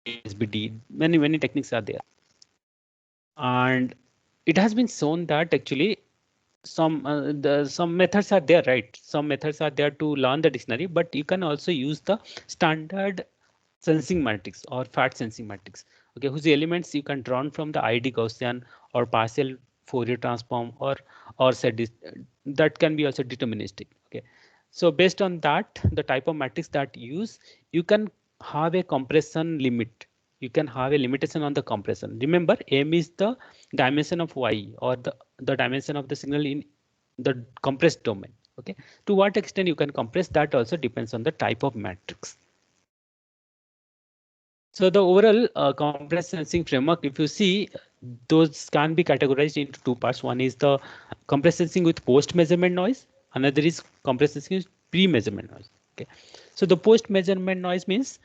SBD. Many techniques are there, and it has been shown that actually some methods are there, right? Some methods are there to learn the dictionary, but you can also use the standard sensing matrix or fat sensing matrix, okay, whose elements you can draw from the ID Gaussian or partial Fourier transform or set that can be also deterministic. Okay, so based on that, the type of matrix that you use, you can have a compression limit. You can have a limitation on the compression. Remember, M is the dimension of Y, or the dimension of the signal in the compressed domain. Okay, to what extent you can compress, that also depends on the type of matrix. So the overall compressed sensing framework, if you see, those can be categorized into two parts. One is the compressed sensing with post-measurement noise. Another is compressed sensing with pre-measurement noise. Okay. So the post-measurement noise means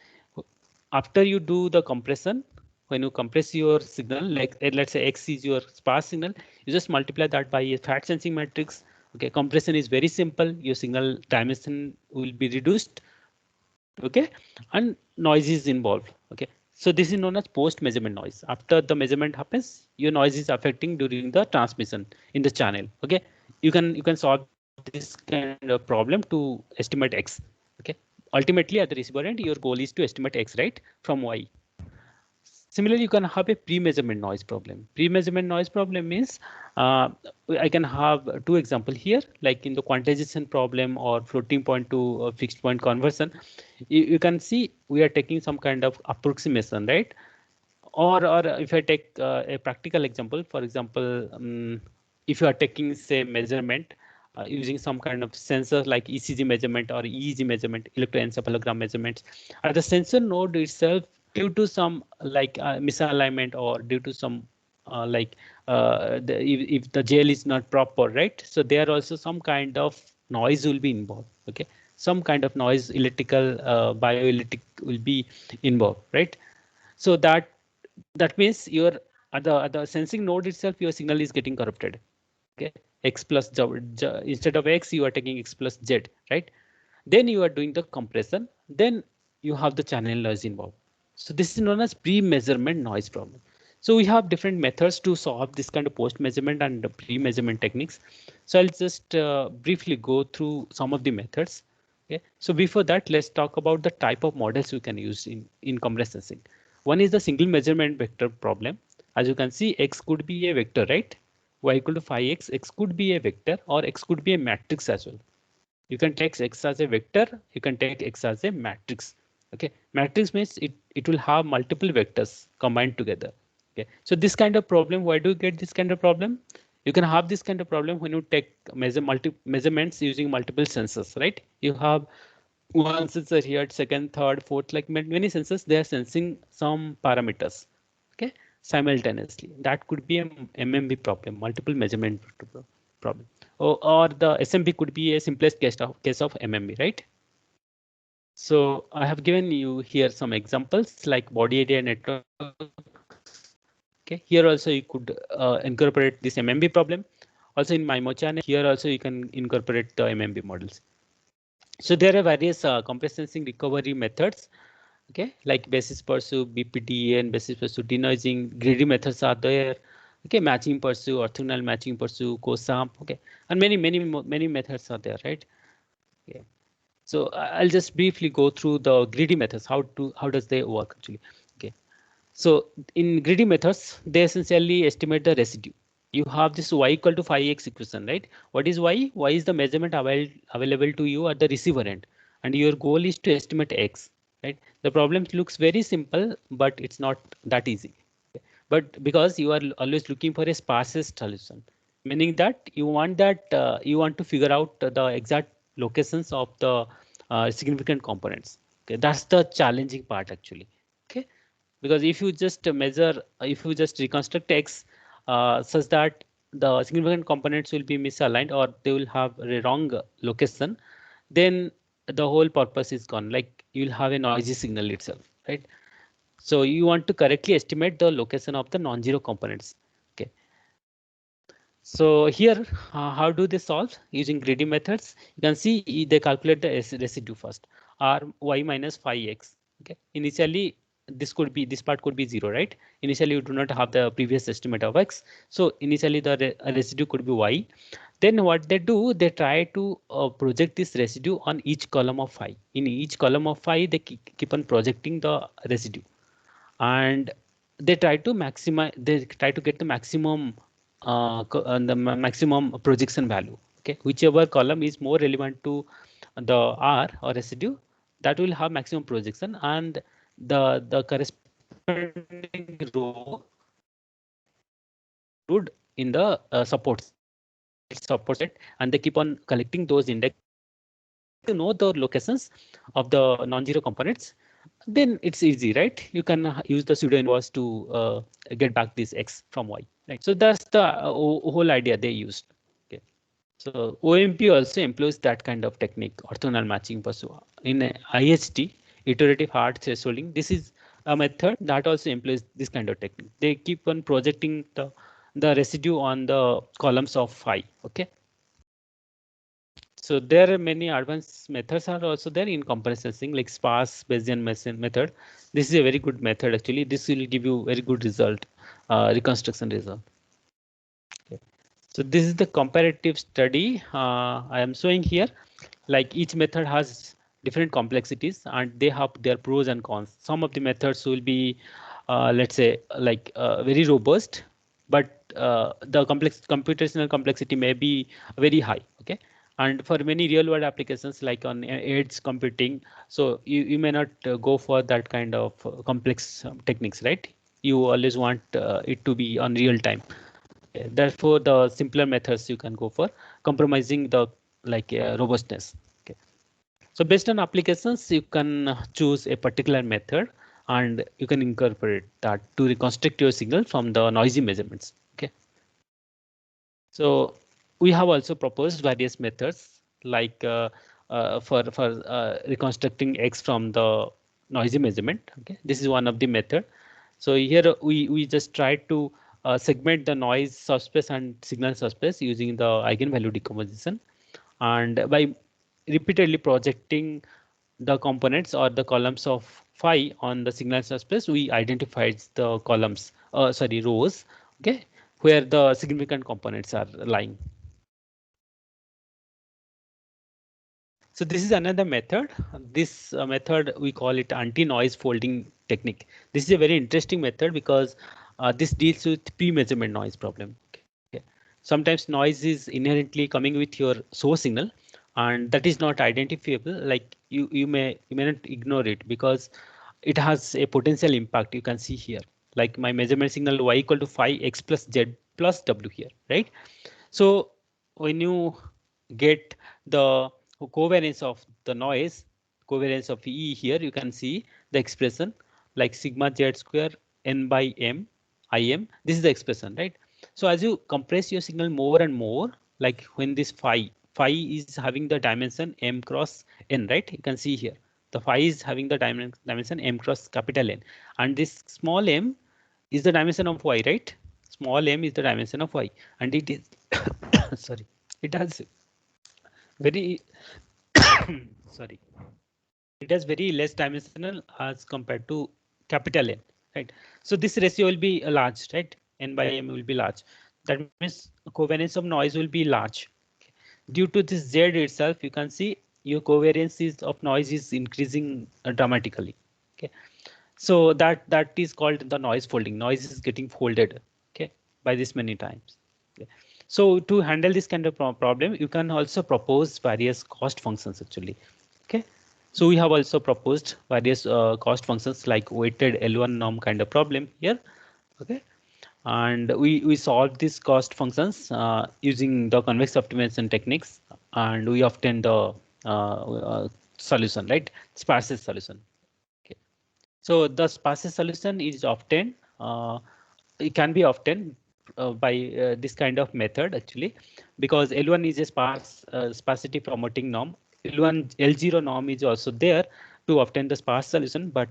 after you do the compression, when you compress your signal, like let's say X is your sparse signal, you just multiply that by a fat sensing matrix. Okay, compression is very simple. Your signal dimension will be reduced, okay, and noise is involved. Okay, so this is known as post measurement noise. After the measurement happens, your noise is affecting during the transmission in the channel. Okay, you can solve this kind of problem to estimate X. Okay, ultimately at the receiver end, your goal is to estimate X, right, from Y. Similarly, you can have a pre-measurement noise problem. Pre-measurement noise problem means I can have two examples here, like in the quantization problem or floating point to fixed point conversion. You can see we are taking some kind of approximation, right? Or if I take a practical example, for example, if you are taking say measurement using some kind of sensor like ECG measurement or EEG measurement, electroencephalogram measurements, at the sensor node itself, due to some like misalignment or due to some if the gel is not proper, right? So there also some kind of noise will be involved. Okay, some kind of noise, electrical, bioelectric will be involved, right? So that means your at the sensing node itself, your signal is getting corrupted. Okay, x plus instead of x, you are taking x plus z, right? Then you are doing the compression. Then you have the channel noise involved. So this is known as pre-measurement noise problem. So we have different methods to solve this kind of post-measurement and pre-measurement techniques. So I'll just briefly go through some of the methods. Okay. So before that, let's talk about the type of models we can use in compressed sensing. One is the single measurement vector problem. As you can see, x could be a vector, right? Y equal to phi x, x could be a vector or x could be a matrix as well. You can take x as a vector, you can take x as a matrix. Okay, matrix means it will have multiple vectors combined together. Okay, so this kind of problem, why do you get this kind of problem? You can have this kind of problem when you take measurements using multiple sensors, right? You have one sensor here, second, third, fourth, like many sensors, they are sensing some parameters, okay, simultaneously. That could be a MMB problem, multiple measurement problem. Or the SMB could be a simplest case of MMB, right? So I have given you here some examples like body area network. Okay, here also you could incorporate this MMB problem. Also in MIMO channel, here also you can incorporate the MMB models. So there are various compressed sensing recovery methods, okay, like basis pursue, BPD, and basis pursue denoising. Greedy methods are there. Okay, matching pursue, orthogonal matching pursue, cosam. Okay, and many methods are there, right? Okay. So I'll just briefly go through the greedy methods. How does they work actually? Okay. So in greedy methods, they essentially estimate the residue. You have this y equal to phi x equation, right? What is y? Y is the measurement available to you at the receiver end, and your goal is to estimate x, right? The problem looks very simple, but it's not that easy. But because you are always looking for a sparsest solution, meaning that you want to figure out the exact locations of the significant components. Okay, that's the challenging part actually. Okay, because if you just measure, if you just reconstruct X such that the significant components will be misaligned or they will have a wrong location, then the whole purpose is gone. Like you'll have a noisy signal itself, right? So you want to correctly estimate the location of the non-zero components. Okay. So here, how do they solve using greedy methods? You can see they calculate the residue first, r y minus phi x. Okay. Initially, this part could be zero, right? Initially, you do not have the previous estimate of x. So initially, the residue could be y. Then what they do, they try to project this residue on each column of phi. In each column of phi, they keep on projecting the residue, and they try to maximize, they try to get the maximum maximum projection value. Okay, whichever column is more relevant to the r or residue, that will have maximum projection, and the corresponding row include in the support set, and they keep on collecting those index to know the locations of the non-zero components. Then it's easy, right? You can use the pseudo inverse to get back this x from y, right? So that's the whole idea they used. Okay. So OMP also employs that kind of technique, orthogonal matching pursuit. In IHT, iterative hard thresholding, this is a method that also employs this kind of technique. They keep on projecting the residue on the columns of phi. Okay. So there are many advanced methods are also there in comparison sensing, like Sparse Bayesian method. This is a very good method actually. This will give you very good result, reconstruction result. Okay. So this is the comparative study I am showing here. Like each method has different complexities and they have their pros and cons. Some of the methods will be, let's say, like very robust, but the computational complexity may be very high. Okay. And for many real world applications like on edge computing, so you may not go for that kind of complex techniques, right? You always want it to be on real time. Therefore, the simpler methods you can go for, compromising the like robustness. Okay. So based on applications, you can choose a particular method and you can incorporate that to reconstruct your signal from the noisy measurements. Okay. So we have also proposed various methods like for reconstructing X from the noisy measurement. Okay, this is one of the method. So here we just try to segment the noise subspace and signal subspace using the eigenvalue decomposition, and by repeatedly projecting the components or the columns of phi on the signal subspace, we identified the columns, sorry, rows, okay, where the significant components are lying. So this is another method. This method we call it anti-noise folding technique. This is a very interesting method because this deals with pre-measurement noise problem. Okay. Sometimes noise is inherently coming with your source signal, and that is not identifiable. Like you may not ignore it because it has a potential impact. You can see here, like my measurement signal y equal to phi x plus z plus w here, right? So when you get the covariance of the noise, covariance of E here, you can see the expression like sigma z square n by m im. This is the expression, right? So as you compress your signal more and more, like when this phi is having the dimension m cross n, right? You can see here the phi is having the dimension m cross capital N, and this small m is the dimension of y, right? Small m is the dimension of y, and it is sorry, it has very sorry, it has very less dimensional as compared to capital N, right? So this ratio will be large, right? N by m will be large. That means covariance of noise will be large. Due to this Z itself, you can see your covariance of noise is increasing dramatically. Okay, so that is called the noise folding. Noise is getting folded, okay, by this many times. Okay. So to handle this kind of problem, you can also propose various cost functions actually. Okay. So we have also proposed various cost functions like weighted L1 norm kind of problem here. Okay. And we solve these cost functions using the convex optimization techniques, and we obtain the solution, right? Sparse solution. Okay. So the Sparse solution is obtained. It can be obtained by this kind of method actually, because L1 is a sparsity promoting norm. L0 norm is also there to obtain the sparse solution, but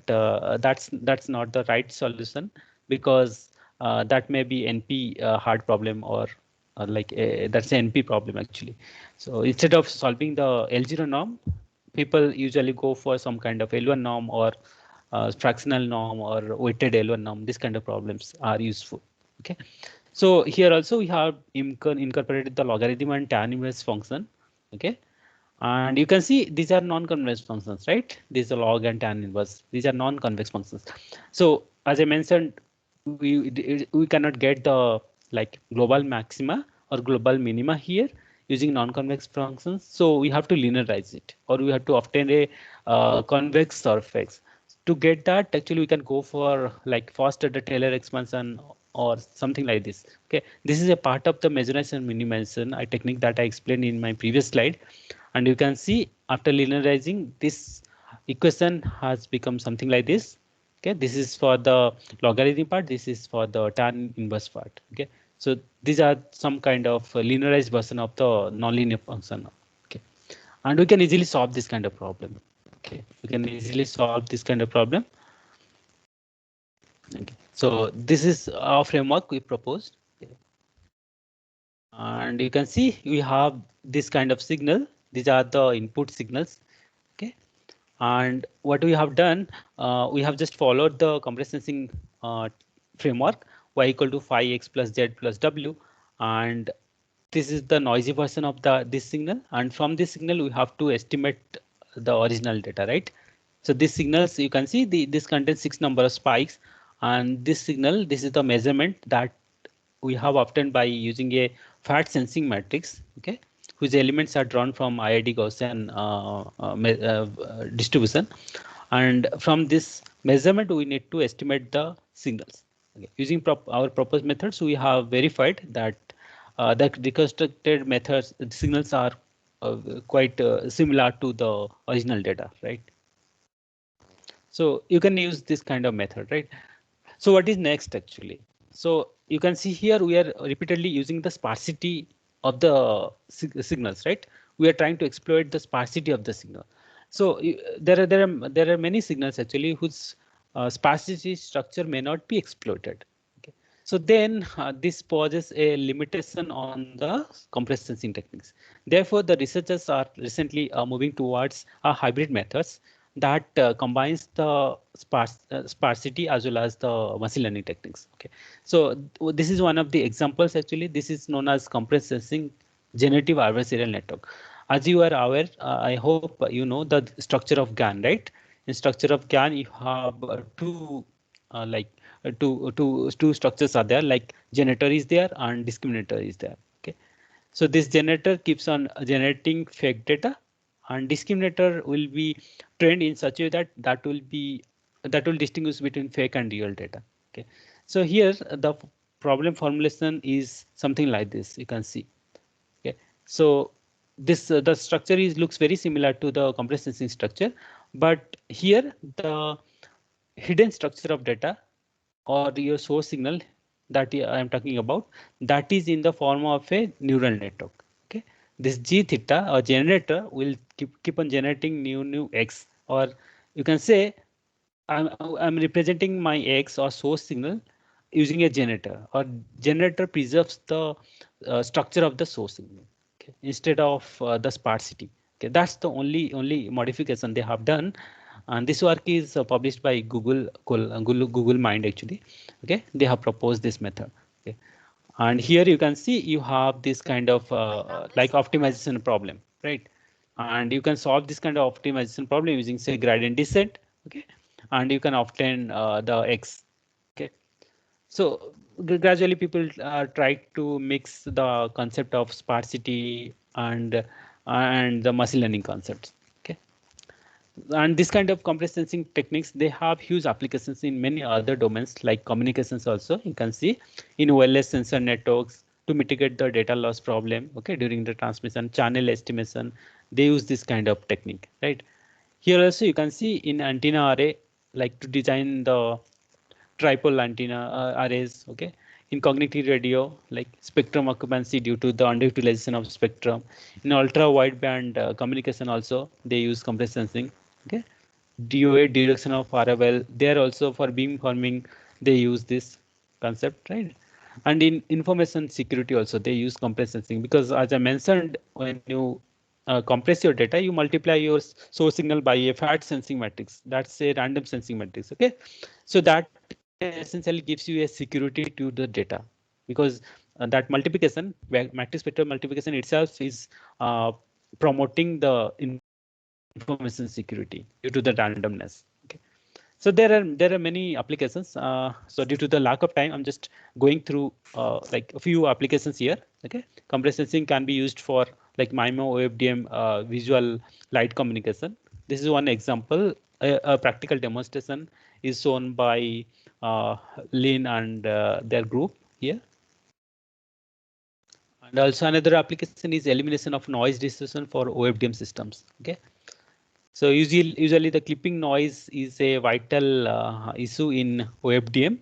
that's not the right solution, because that may be NP hard problem, or that's an NP problem actually. So instead of solving the L0 norm, people usually go for some kind of L1 norm, or fractional norm, or weighted L1 norm. This kind of problems are useful. Okay. So here also we have incorporated the logarithm and tan inverse function. Okay. And you can see these are non-convex functions, right? These are log and tan inverse. These are non-convex functions. So as I mentioned, we cannot get the global maxima or global minima here using non-convex functions. So we have to linearize it, or we have to obtain a convex surface. To get that, actually, we can go for first the Taylor expansion or something like this. Okay, this is a part of the measurized and minimization technique that I explained in my previous slide. And you can see after linearizing, this equation has become something like this. Okay, this is for the logarithm part, this is for the tan inverse part. Okay, so these are some kind of linearized version of the nonlinear function. Okay, and we can easily solve this kind of problem. Okay, we can easily solve this kind of problem. Okay. So this is our framework we proposed. Okay. And you can see we have this kind of signal. These are the input signals. Okay. And what we have done, we have just followed the compressed sensing framework, y equal to phi x plus z plus w. And this is the noisy version of this signal. And from this signal, we have to estimate the original data, right? So these signals, you can see this contains 6 number of spikes. And this signal, this is the measurement that we have obtained by using a fat sensing matrix, okay, whose elements are drawn from IID Gaussian distribution. And from this measurement, we need to estimate the signals. Okay. Using our proposed methods, we have verified that the reconstructed methods signals are quite similar to the original data, right? So you can use this kind of method, right? So what is next actually? So you can see here we are repeatedly using the sparsity of the signals, right? We are trying to exploit the sparsity of the signal. So there are many signals actually whose sparsity structure may not be exploited. Okay. So then this poses a limitation on the compressed sensing techniques. Therefore, the researchers are recently moving towards hybrid methods that combines the sparsity as well as the machine learning techniques. Okay, so this is one of the examples. Actually, this is known as compressed sensing generative adversarial network. As you are aware, I hope you know the structure of GAN, right? In structure of GAN, you have two structures are there, like generator is there and discriminator is there. Okay, so this generator keeps on generating fake data, and discriminator will be trained in such a way that will distinguish between fake and real data. Okay, so here the problem formulation is something like this. You can see. Okay, so this the structure looks very similar to the compressed sensing structure, but here the hidden structure of data or your source signal that I am talking about, that is in the form of a neural network. Okay, this G theta or generator will keep on generating new X, or you can say I'm representing my X or source signal using a generator, or generator preserves the structure of the source signal, okay, instead of the sparsity. Okay, that's the only modification they have done, and this work is published by Google Mind actually. Okay, they have proposed this method. Okay, and here you can see you have this kind of optimization problem, right? And you can solve this kind of optimization problem using say gradient descent. Okay, and you can obtain the X. Okay, so gradually people try to mix the concept of sparsity and the machine learning concepts. Okay, and this kind of compressed sensing techniques, they have huge applications in many other domains like communications also. You can see in wireless sensor networks to mitigate the data loss problem, okay, during the transmission, channel estimation, they use this kind of technique, right? Here also you can see in antenna array, like to design the tripole antenna arrays. Okay, in cognitive radio, like spectrum occupancy due to the underutilization of spectrum. In ultra wideband communication also, they use compressed sensing. Okay, DOA, direction of RFL, there also for beamforming, they use this concept, right? And in information security also, they use compressed sensing, because as I mentioned, when you compress your data, you multiply your source signal by a fat sensing matrix. That's a random sensing matrix. Okay, so that essentially gives you a security to the data, because that multiplication, matrix spectral multiplication itself is promoting the information security due to the randomness. Okay. So there are many applications. So due to the lack of time, I'm just going through like a few applications here. Okay, compressed sensing can be used for like MIMO, OFDM, visual light communication. This is one example. A practical demonstration is shown by Lin and their group here. And also another application is elimination of noise distortion for OFDM systems. Okay. So usually the clipping noise is a vital issue in OFDM.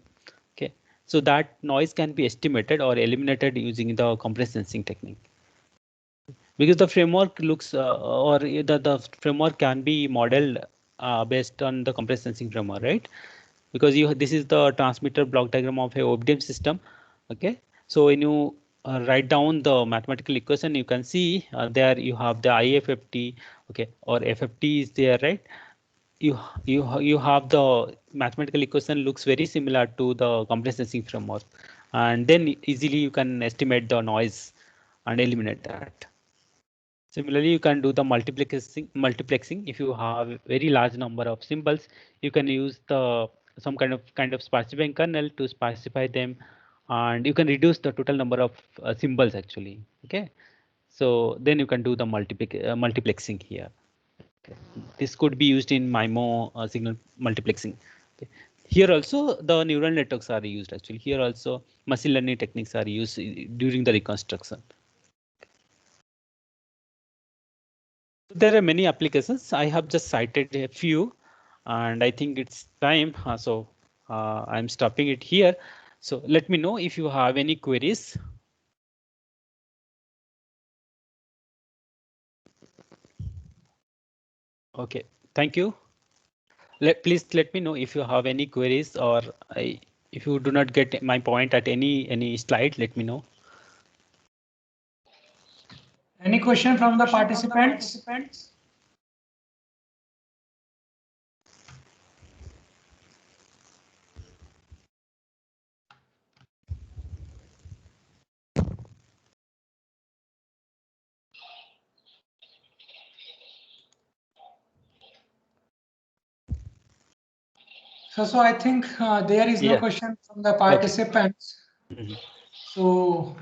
Okay, so that noise can be estimated or eliminated using the compressed sensing technique. Because the framework looks or the framework can be modeled based on the compressed sensing framework, right? Because you this is the transmitter block diagram of a OFDM system. Okay, so when you write down the mathematical equation, you can see there you have the IFFT, okay, or FFT is there, right? You have the mathematical equation looks very similar to the compressed sensing framework, and then easily you can estimate the noise and eliminate that. Similarly, you can do the multiplexing. If you have a very large number of symbols, you can use the some kind of sparsifying kernel to sparsify them, and you can reduce the total number of symbols actually. Okay, so then you can do the multiplexing here. Okay. This could be used in MIMO signal multiplexing. Okay. Here also the neural networks are used actually. Here also machine learning techniques are used during the reconstruction. There are many applications. I have just cited a few, and I think it's time. I'm stopping it here. So let me know if you have any queries. Okay, thank you. Please let me know if you have any queries, or if you do not get my point at any slide, let me know. Any question from the participants? So I think there is no question from the participants. Okay. So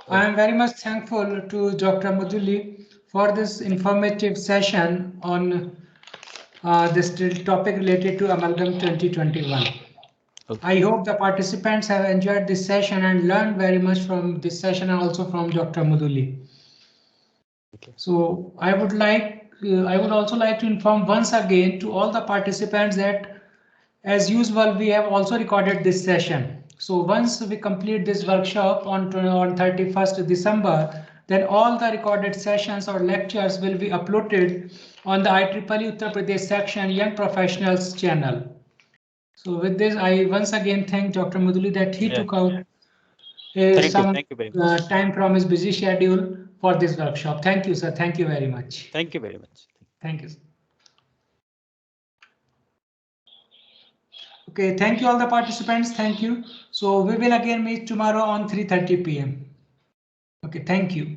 I am very much thankful to Dr. Muduli for this informative session on this topic related to Amalgam 2021. Okay. I hope the participants have enjoyed this session and learned very much from this session and also from Dr. Muduli. Okay. So I would also like to inform once again to all the participants that as usual, we have also recorded this session. So once we complete this workshop on 31st December, then all the recorded sessions or lectures will be uploaded on the IEEE Uttar Pradesh section Young Professionals channel. So with this, I once again thank Dr. Muduli that he took out some time from his busy schedule for this workshop. Thank you, sir. Thank you very much. Thank you very much. Thank you. Okay, thank you all the participants. Thank you. So we will again meet tomorrow on 3:30 p.m. Okay, thank you.